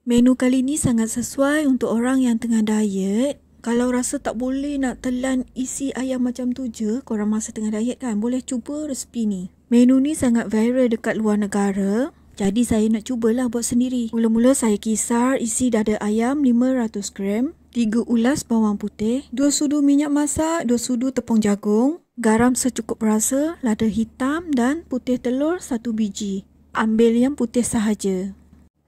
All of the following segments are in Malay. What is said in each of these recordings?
Menu kali ni sangat sesuai untuk orang yang tengah diet. Kalau rasa tak boleh nak telan isi ayam macam tu je, korang masa tengah diet kan, boleh cuba resipi ni. Menu ni sangat viral dekat luar negara. Jadi saya nak cubalah buat sendiri. Mula-mula saya kisar isi dada ayam 500 gram, 3 ulas bawang putih, 2 sudu minyak masak, 2 sudu tepung jagung, garam secukup rasa, lada hitam dan putih telur 1 biji. Ambil yang putih sahaja.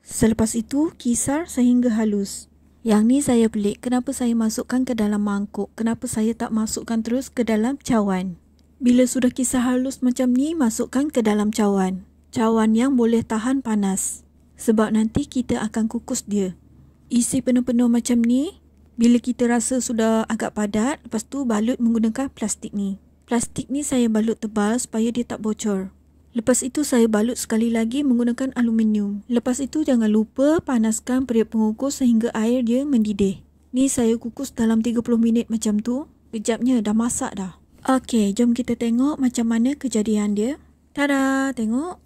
Selepas itu, kisar sehingga halus. Yang ni saya pelik, kenapa saya masukkan ke dalam mangkuk? Kenapa saya tak masukkan terus ke dalam cawan? Bila sudah kisar halus macam ni, masukkan ke dalam cawan. Cawan yang boleh tahan panas. Sebab nanti kita akan kukus dia. Isi penuh-penuh macam ni. Bila kita rasa sudah agak padat, lepas tu balut menggunakan plastik ni. Plastik ni saya balut tebal supaya dia tak bocor. Lepas itu saya balut sekali lagi menggunakan aluminium. Lepas itu jangan lupa panaskan periuk pengukus sehingga air dia mendidih. Ni saya kukus dalam 30 minit macam tu. Kejapnya dah masak dah. Okey, jom kita tengok macam mana kejadian dia. Tada, tengok.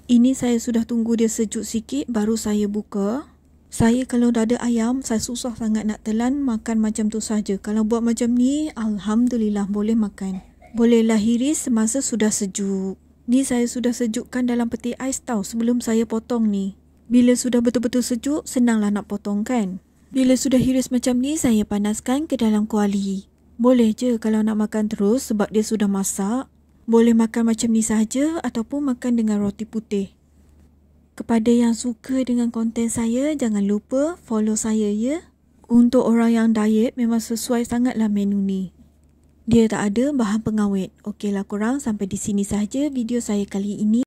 Ini saya sudah tunggu dia sejuk sikit baru saya buka. Saya kalau dada ayam, saya susah sangat nak telan makan macam tu saja. Kalau buat macam ni, alhamdulillah boleh makan. Bolehlah hiris semasa sudah sejuk. Ni saya sudah sejukkan dalam peti ais tau sebelum saya potong ni. Bila sudah betul-betul sejuk, senanglah nak potong kan. Bila sudah hiris macam ni, saya panaskan ke dalam kuali. Boleh je kalau nak makan terus sebab dia sudah masak. Boleh makan macam ni sahaja ataupun makan dengan roti putih. Kepada yang suka dengan konten saya, jangan lupa follow saya ya. Untuk orang yang diet memang sesuai sangatlah menu ni. Dia tak ada bahan pengawet. Okeylah korang, sampai di sini sahaja video saya kali ini.